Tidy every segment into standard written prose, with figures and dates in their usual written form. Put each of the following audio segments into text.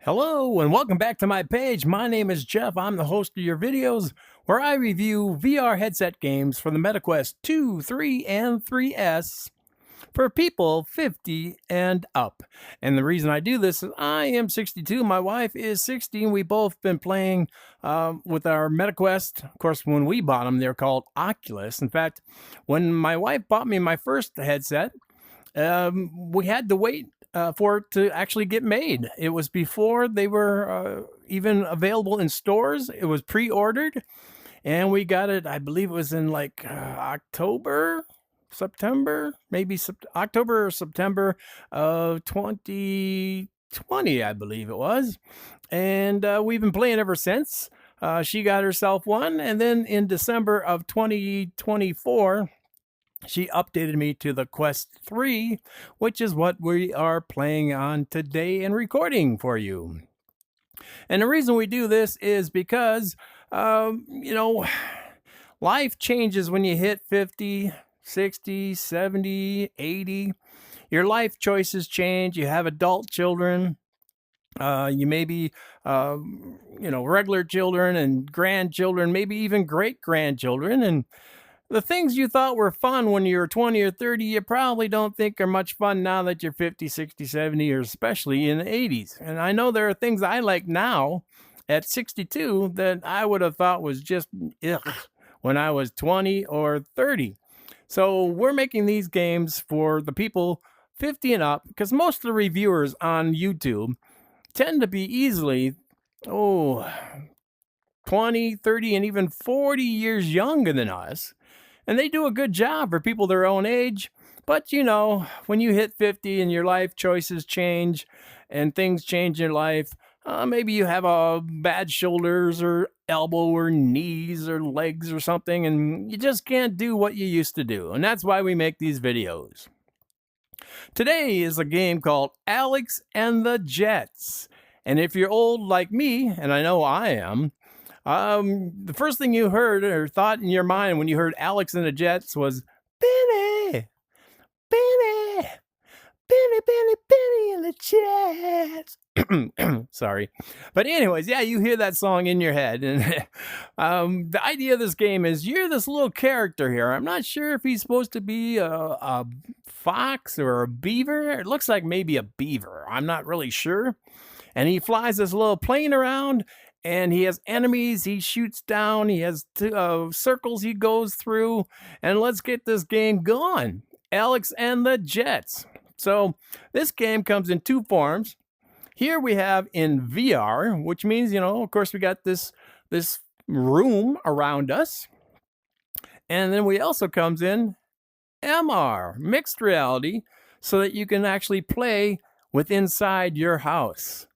Hello and welcome back to my page. My name is Jeff. I'm the host of your videos where I review VR headset games for the MetaQuest 2, 3, and 3S for people 50 and up. And the reason I do this is I am 62. My wife is 60. And we both been playing with our MetaQuest. Of course, when we bought them, they're called Oculus. In fact, when my wife bought me my first headset, we had to wait for it to actually get made. It was before they were even available in stores. It was pre-ordered, and we got it. I believe it was in like October, September, maybe October or September of 2020, I believe it was. And we've been playing ever since. She got herself one, and then in December of 2024 she updated me to the Quest 3, which is what we are playing on today and recording for you. And the reason we do this is because, you know, life changes when you hit 50, 60, 70, 80. Your life choices change. You have adult children. You maybe, regular children and grandchildren, maybe even great grandchildren. And the things you thought were fun when you were 20 or 30, you probably don't think are much fun now that you're 50, 60, 70, or especially in the 80s. And I know there are things I like now at 62 that I would have thought was just ugh when I was 20 or 30. So we're making these games for the people 50 and up because most of the reviewers on YouTube tend to be easily, 20, 30, and even 40 years younger than us. And they do a good job for people their own age. But, when you hit 50 and your life choices change and things change in your life, maybe you have a bad shoulders or elbow or knees or legs or something, and you just can't do what you used to do. And that's why we make these videos. Today is a game called Alex and the Jets. And if you're old like me, and I know I am, the first thing you heard or thought in your mind when you heard Alex and the Jets was Benny, Benny, Benny, Benny, Benny and the Jets. Sorry. But anyways, yeah, you hear that song in your head. And the idea of this game is you're this little character here. I'm not sure if he's supposed to be a fox or a beaver. It looks like maybe a beaver. I'm not really sure. And he flies this little plane around, and he has enemies he shoots down. He has circles he goes through. And let's get this game going. Alex and the Jets. So this game comes in two forms. Here we have in VR, which means, of course, we got this room around us. And then we also comes in MR, mixed reality, so that you can actually play with inside your house.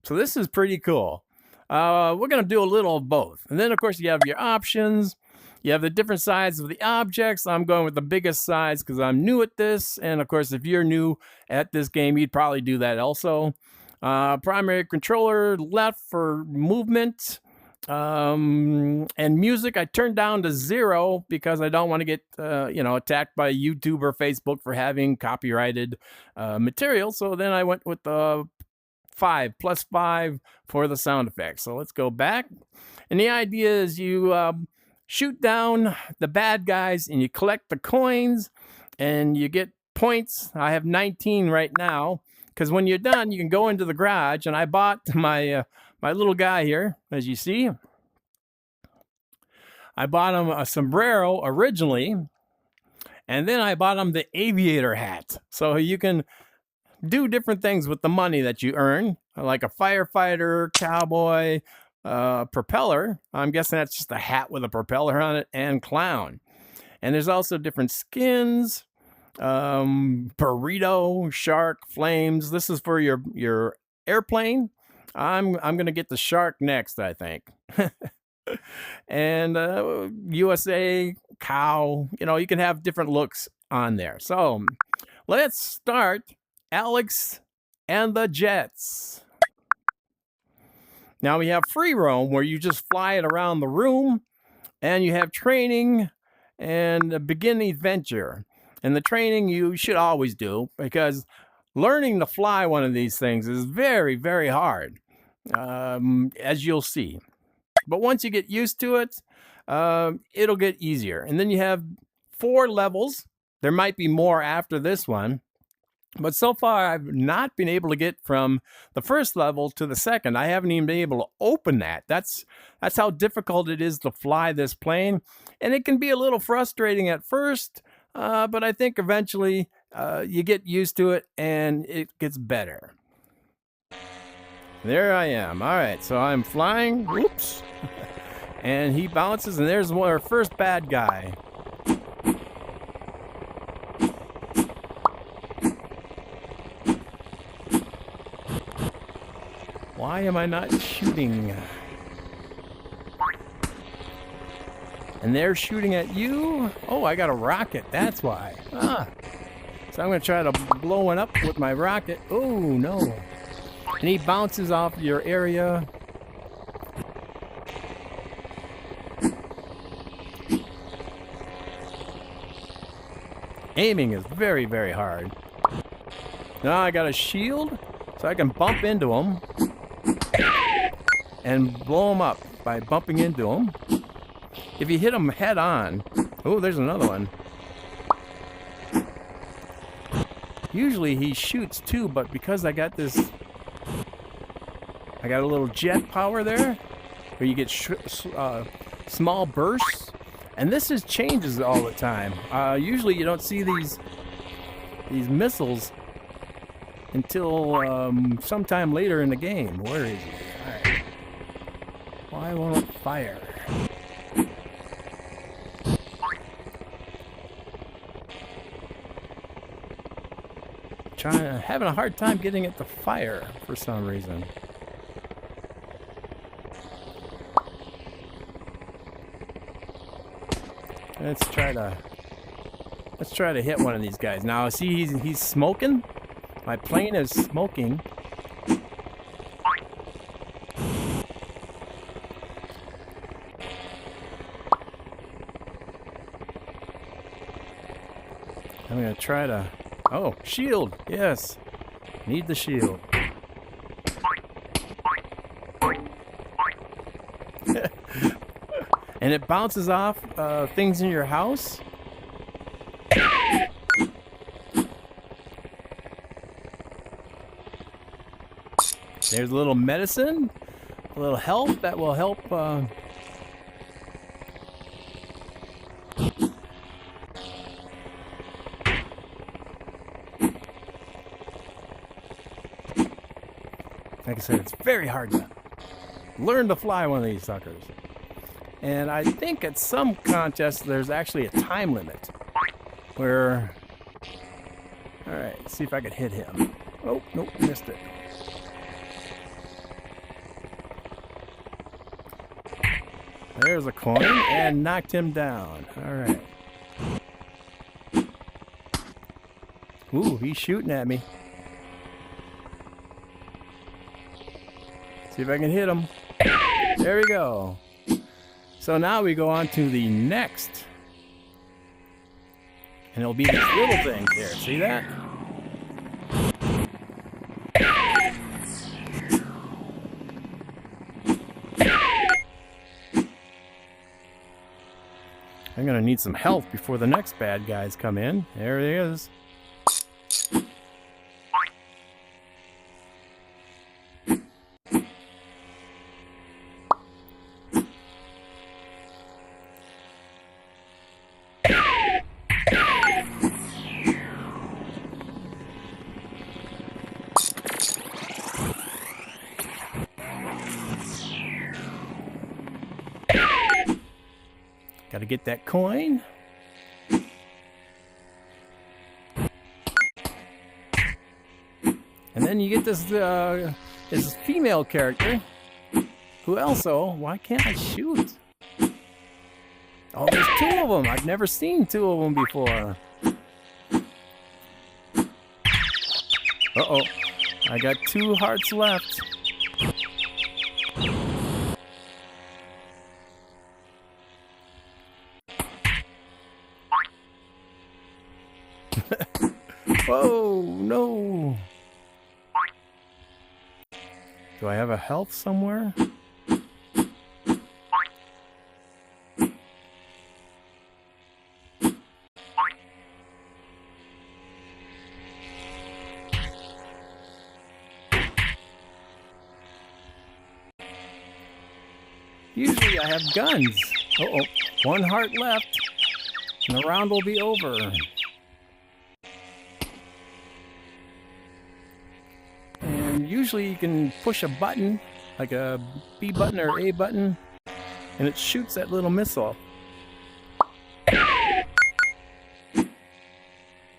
So this is pretty cool. We're going to do a little of both. And then, of course, you have your options. You have the different sides of the objects. I'm going with the biggest size because I'm new at this. And, of course, if you're new at this game, you'd probably do that also. Primary controller, left for movement. And music, I turned down to 0 because I don't want to get, attacked by YouTube or Facebook for having copyrighted material. So then I went with the 5 plus 5 for the sound effects. So let's go back. And the idea is you shoot down the bad guys and you collect the coins and you get points. I have 19 right now because when you're done, you can go into the garage. And I bought my little guy here, as you see. I bought him a sombrero originally, and then I bought him the aviator hat. So you can do different things with the money that you earn, like a firefighter, cowboy, propeller. I'm guessing that's just a hat with a propeller on it, and clown. And there's also different skins, burrito, shark, flames. This is for your airplane. I'm going to get the shark next, I think. And USA, cow, you can have different looks on there. So let's start Alex and the Jets. Now we have free roam where you just fly it around the room, and you have training and a begin adventure. And the training you should always do because learning to fly one of these things is very, very hard. as you'll see. But once you get used to it, it'll get easier. And then you have 4 levels. There might be more after this one. But so far, I've not been able to get from the first level to the second. I haven't even been able to open that. That's how difficult it is to fly this plane, and it can be a little frustrating at first. But I think eventually you get used to it, and it gets better. There I am. All right, so I'm flying. Whoops. And he bounces, and there's our first bad guy. Why am I not shooting? And they're shooting at you? Oh, I got a rocket. That's why. So I'm going to try to blow it up with my rocket. Oh, no. And he bounces off your area. Aiming is very, very hard. Now I got a shield, so I can bump into him and blow him up by bumping into him. If you hit him head on... Oh, there's another one. Usually he shoots too, but because I got this... I got a little jet power there, where you get small bursts. And this changes all the time. Usually you don't see these missiles until sometime later in the game. Where is he? All right. Why won't it fire? Having a hard time getting it to fire for some reason. Let's try to hit one of these guys. Now, see, he's smoking. My plane is smoking. I'm gonna try to... Oh, shield! Yes! Need the shield. And it bounces off things in your house. There's a little medicine, a little health that will help. Like I said, it's very hard to learn to fly one of these suckers. And I think at some contests there's actually a time limit where... Alright, see if I can hit him. Oh, nope, missed it. There's a coin and knocked him down. Alright. Ooh, he's shooting at me. See if I can hit him. There we go. So now we go on to the next. And it'll be these little things here. See that? I'm gonna need some health before the next bad guys come in. There he is. Gotta get that coin. And then you get this female character who also... Why can't I shoot? Oh, there's 2 of them. I've never seen 2 of them before. Uh-oh. I got 2 hearts left. Whoa, no. Do I have a health somewhere? Usually I have guns. Uh-oh, 1 heart left, and the round will be over. And usually you can push a button, like a B button or A button, and it shoots that little missile.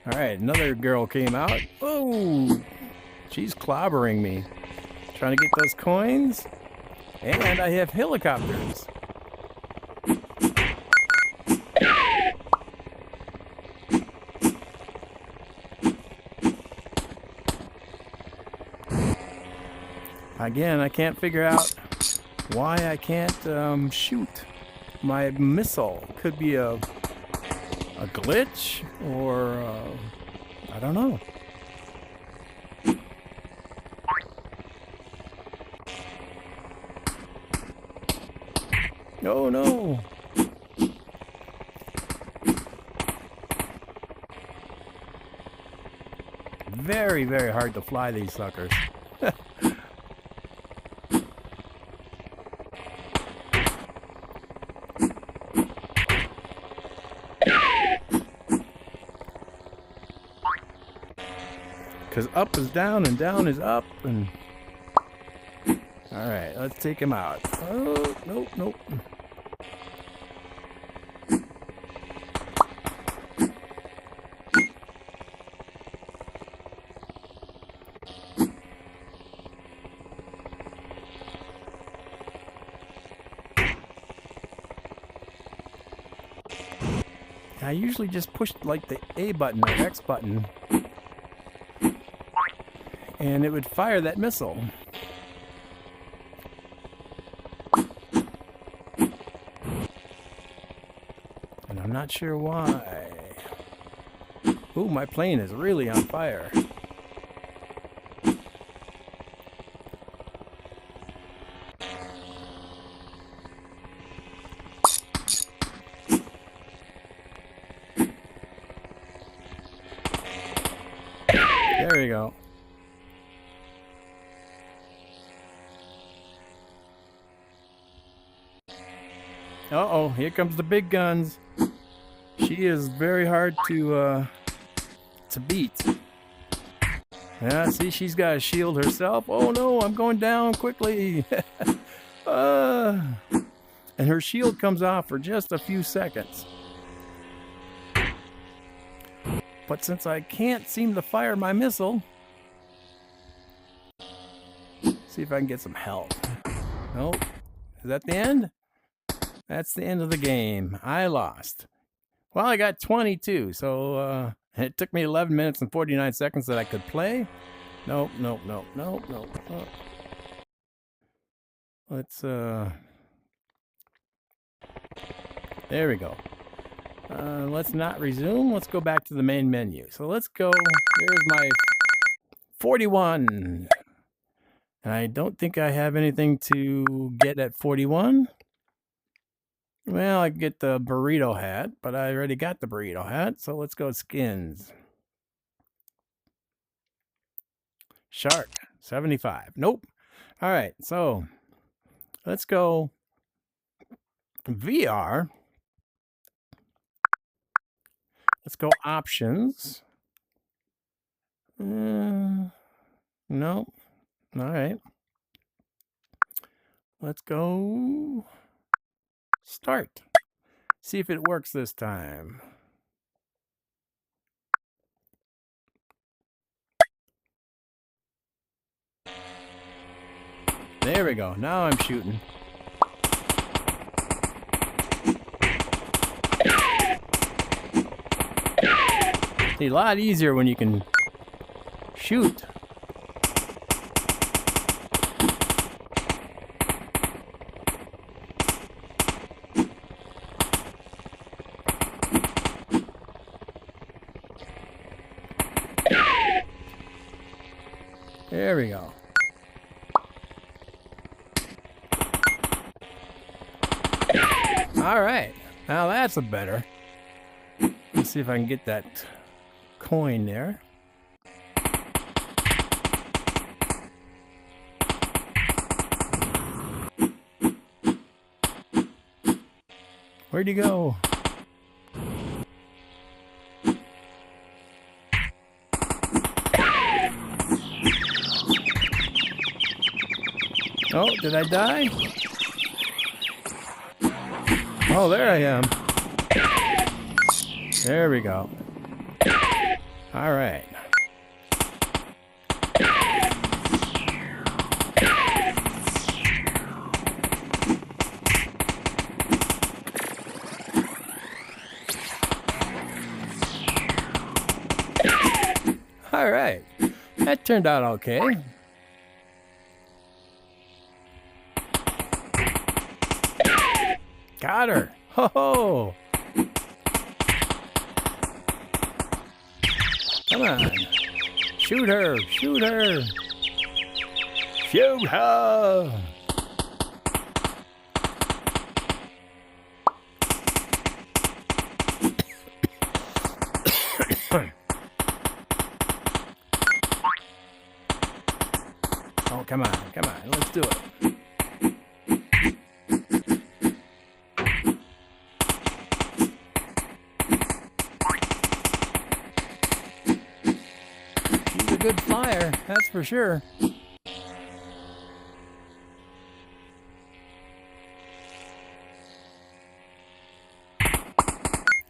Alright, another girl came out. Oh, she's clobbering me. Trying to get those coins. And I have helicopters. Again, I can't figure out why I can't shoot my missile. Could be a glitch or I don't know. Oh no! Very, very hard to fly these suckers. Because up is down and down is up and... Alright, let's take him out. Oh, nope, nope. I usually just push like the A button or X button and it would fire that missile. And I'm not sure why. Ooh, my plane is really on fire. There we go. Uh-oh, here comes the big guns. She is very hard to beat. Yeah, see, she's got a shield herself. Oh no, I'm going down quickly. And her shield comes off for just a few seconds. But since I can't seem to fire my missile, see if I can get some health. Nope. Is that the end? That's the end of the game. I lost. Well, I got 22, so it took me 11 minutes and 49 seconds that I could play. Nope, nope, nope, nope, nope. Oh. Let's, there we go. Let's not resume. Let's go back to the main menu. So let's go. There's my 41. And I don't think I have anything to get at 41. Well, I get the burrito hat, but I already got the burrito hat. So let's go skins. Shark, 75. Nope. All right, so let's go VR. Let's go options. No. All right. Let's go start. See if it works this time. There we go. Now I'm shooting. It's a lot easier when you can shoot. There we go. All right. Now that's a better. Let's see if I can get that coin there. Where'd you go? Oh, did I die? Oh, there I am. There we go. All right. All right. That turned out okay. Got her. Ho ho. Come on. Shoot her. Shoot her. Shoot her. Oh, come on. Come on. Let's do it. Good flyer, that's for sure.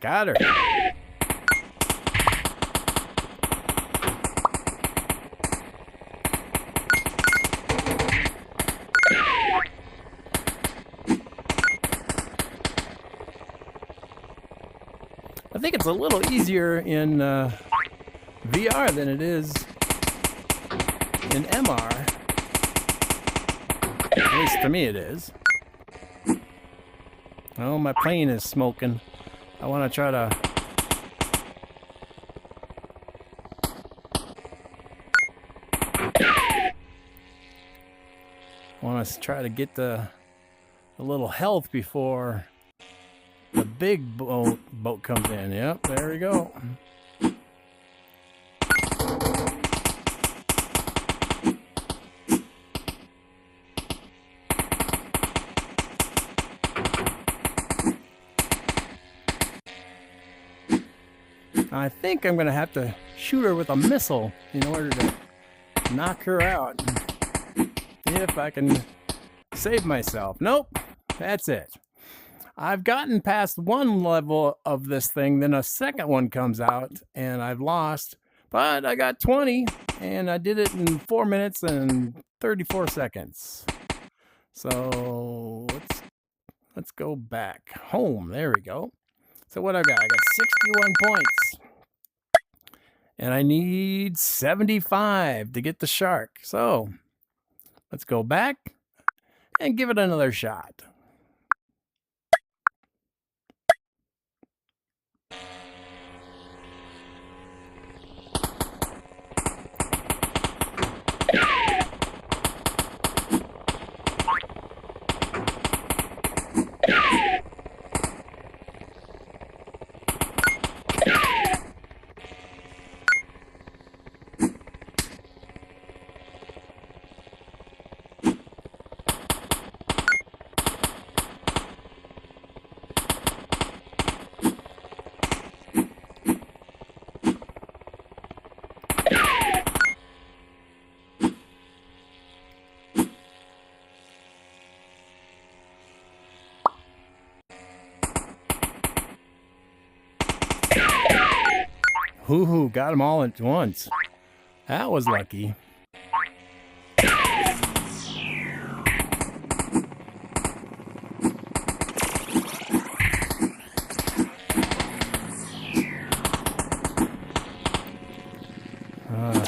Got her. I think it's a little easier in VR than it is in MR. At least to me it is. Oh, my plane is smoking. I want to try to... get the little health before the big boat comes in. Yep, there we go. I think I'm going to have to shoot her with a missile in order to knock her out. If I can save myself. Nope, that's it. I've gotten past one level of this thing, then a second one comes out, and I've lost. But I got 20, and I did it in 4 minutes and 34 seconds. So let's go back home. There we go. So what I got? I got 61 points. And I need 75 to get the shark. So let's go back and give it another shot. Hoo-hoo, got them all at once. That was lucky.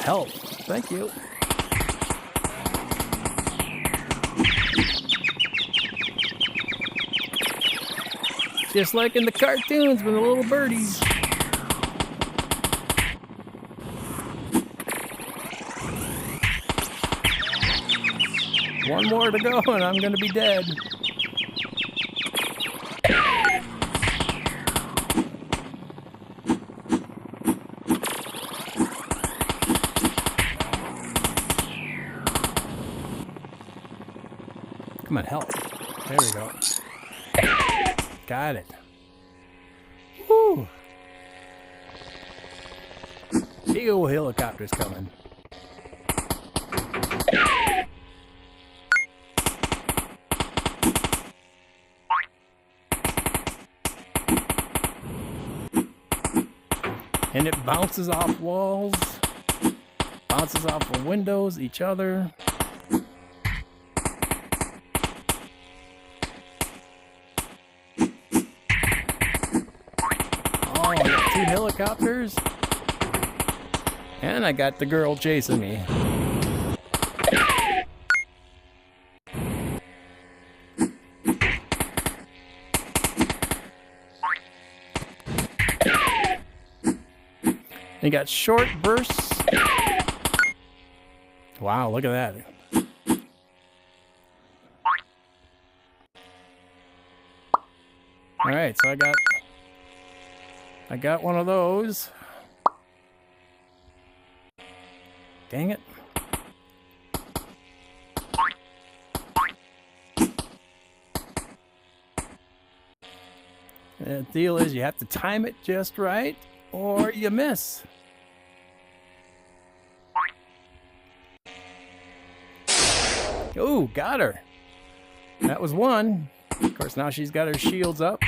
Help. Thank you. Just like in the cartoons with the little birdies. One more to go and I'm going to be dead. Come on, help. There we go. Got it. Woo! Big old helicopter's coming. And it bounces off walls, bounces off of windows, each other. Oh, I got 2 helicopters. And I got the girl chasing me. You got short bursts. Wow, look at that. All right, so I got one of those. Dang it. And the deal is you have to time it just right or you miss. Ooh, got her. That was one. Of course, now she's got her shields up.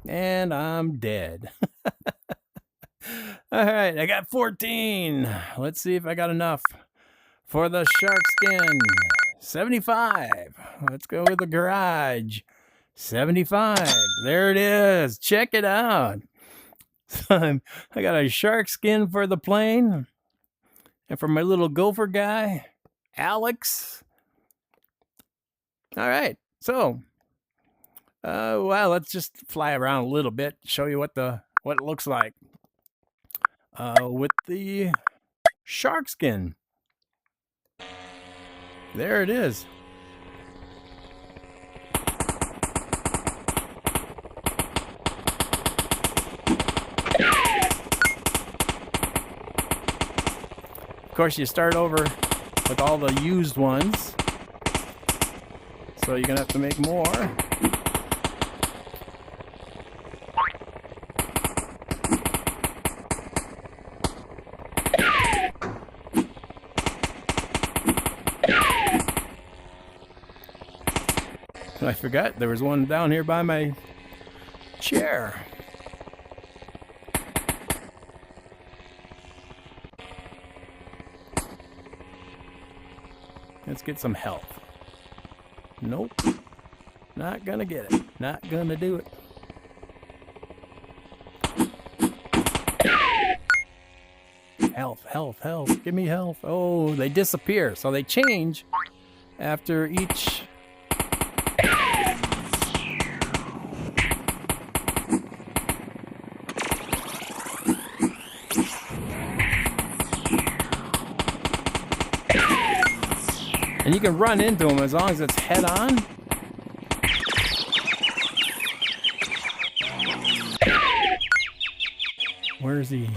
And I'm dead. All right, I got 14. Let's see if I got enough for the shark skin. 75. Let's go with the garage. 75. There it is. Check it out. I got a shark skin for the plane. And for my little gopher guy, Alex. All right, so well, let's just fly around a little bit, show you what it looks like with the shark skin. There it is. Of course, you start over with all the used ones, so you're gonna have to make more. I forgot there was one down here by my chair. Let's get some health. Nope. Not gonna get it. Not gonna do it. Health, health, health. Give me health. Oh, they disappear. So they change after each. And you can run into them as long as it's head on. Where is he?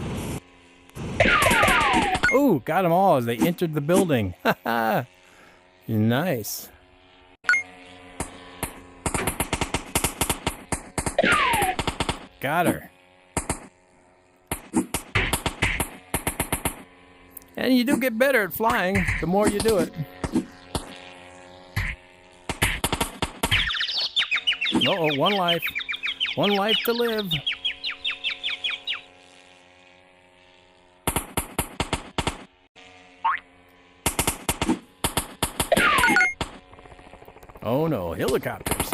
Ooh, got them all as they entered the building. Nice. Got her. And you do get better at flying the more you do it. Uh-oh, one life. One life to live. Oh no, helicopters.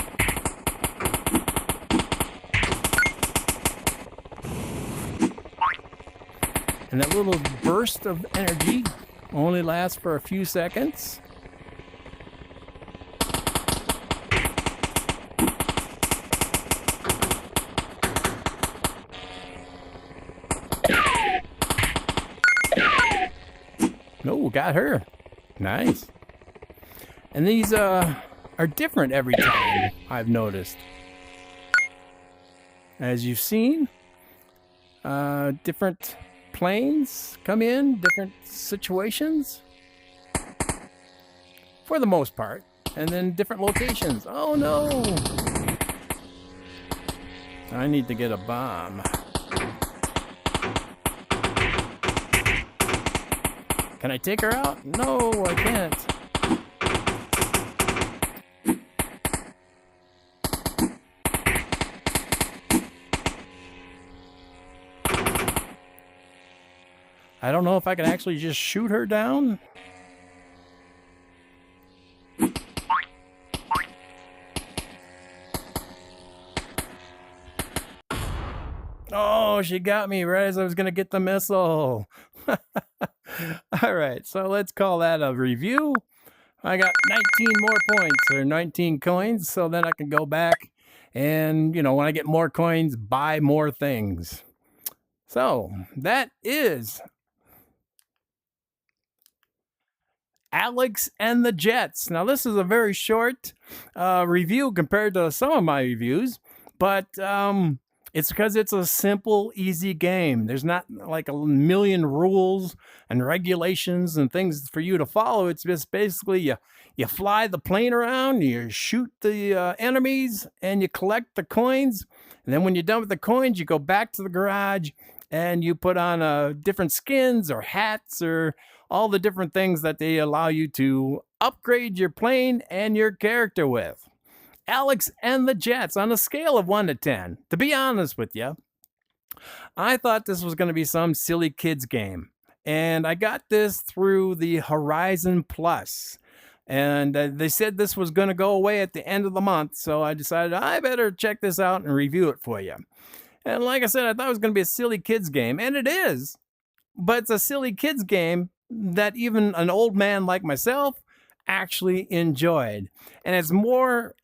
And that little burst of energy only lasts for a few seconds. No, got her. Nice. And these are different every time, I've noticed. As you've seen, different planes come in, different situations. for the most part, and then different locations. Oh no! I need to get a bomb. Can I take her out? No, I can't. I don't know if I can actually just shoot her down. Oh, she got me right as I was going to get the missile. All right, so let's call that a review. I got 19 more points, or 19 coins, so then I can go back and, when I get more coins, buy more things. So that is Alex and the Jets. Now, this is a very short review compared to some of my reviews, but it's because it's a simple, easy game. There's not like a million rules and regulations and things for you to follow. It's just basically you fly the plane around, you shoot the enemies, and you collect the coins. And then when you're done with the coins, you go back to the garage and you put on different skins or hats or all the different things that they allow you to upgrade your plane and your character with. Alex and the Jets on a scale of 1 to 10. To be honest with you, I thought this was going to be some silly kids game. And I got this through the Horizon Plus. And they said this was going to go away at the end of the month. So I decided I better check this out and review it for you. And like I said, I thought it was going to be a silly kids game. And it is. But it's a silly kids game that even an old man like myself actually enjoyed. And it's more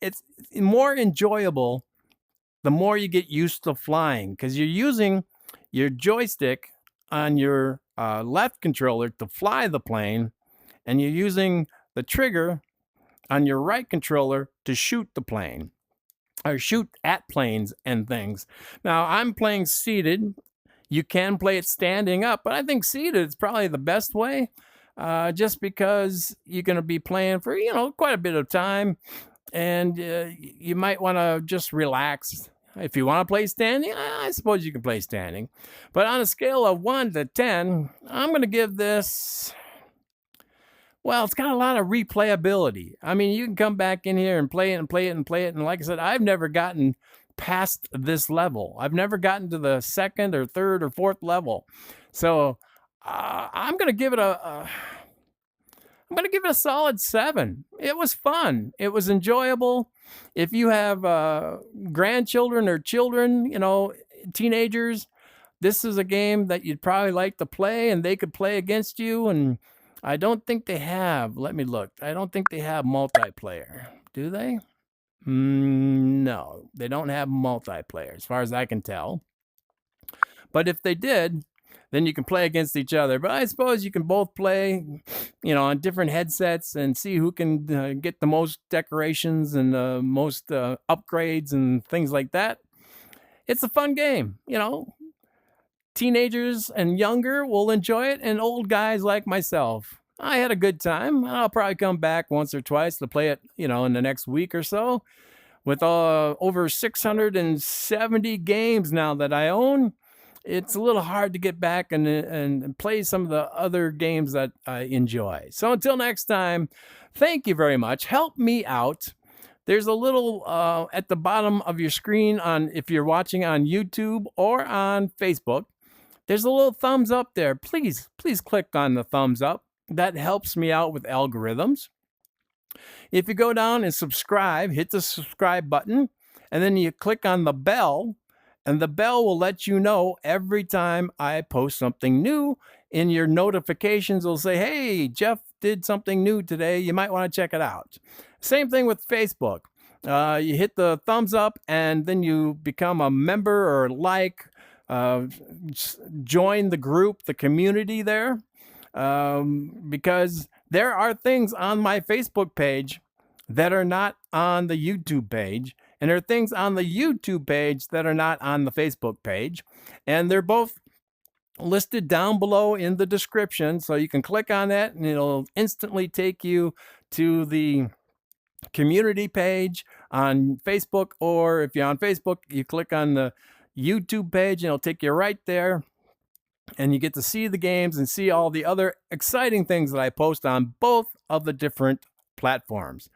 enjoyable the more you get used to flying, because you're using your joystick on your left controller to fly the plane, and you're using the trigger on your right controller to shoot the plane or shoot at planes and things. Now, I'm playing seated. You can play it standing up, but I think seated is probably the best way. Just because you're going to be playing for, quite a bit of time, and you might want to just relax. If you want to play standing, I suppose you can play standing. But on a scale of 1 to 10, I'm going to give this, well, it's got a lot of replayability. I mean, you can come back in here and play it and play it and play it. And like I said, I've never gotten past this level. I've never gotten to the second or third or fourth level. So I'm going to give it a solid 7. It was fun. It was enjoyable. If you have grandchildren or children, teenagers, this is a game that you'd probably like to play, and they could play against you. And I don't think they have. Let me look. I don't think they have multiplayer. Do they? No, they don't have multiplayer as far as I can tell. But if they did, then you can play against each other. But I suppose you can both play, on different headsets and see who can get the most decorations and the most upgrades and things like that. It's a fun game, Teenagers and younger will enjoy it, and old guys like myself. I had a good time. I'll probably come back once or twice to play it, in the next week or so. With over 670 games now that I own, it's a little hard to get back and play some of the other games that I enjoy. So until next time, thank you very much. Help me out. There's a little at the bottom of your screen if you're watching on YouTube or on Facebook. There's a little thumbs up there. Please click on the thumbs up. That helps me out with algorithms. If you go down and subscribe, hit the subscribe button, and then you click on the bell, and the bell will let you know every time I post something new. In your notifications, it'll say, hey, Jeff did something new today. You might want to check it out. Same thing with Facebook. You hit the thumbs up, and then you become a member or join the group, the community there. Because there are things on my Facebook page that are not on the YouTube page, and there are things on the YouTube page that are not on the Facebook page, and they're both listed down below in the description, so you can click on that and it'll instantly take you to the community page on Facebook, or if you're on Facebook, you click on the YouTube page and it'll take you right there. And you get to see the games and see all the other exciting things that I post on both of the different platforms.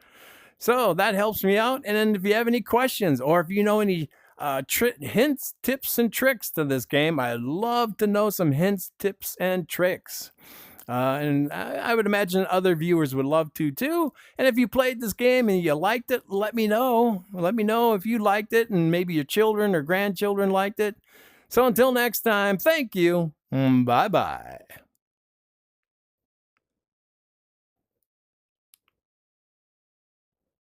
So that helps me out. And then if you have any questions, or if you know any hints, tips, and tricks to this game, I'd love to know some hints, tips, and tricks. And I would imagine other viewers would love to too. And if you played this game and you liked it, let me know. Let me know if you liked it and maybe your children or grandchildren liked it. So until next time, thank you. Bye bye.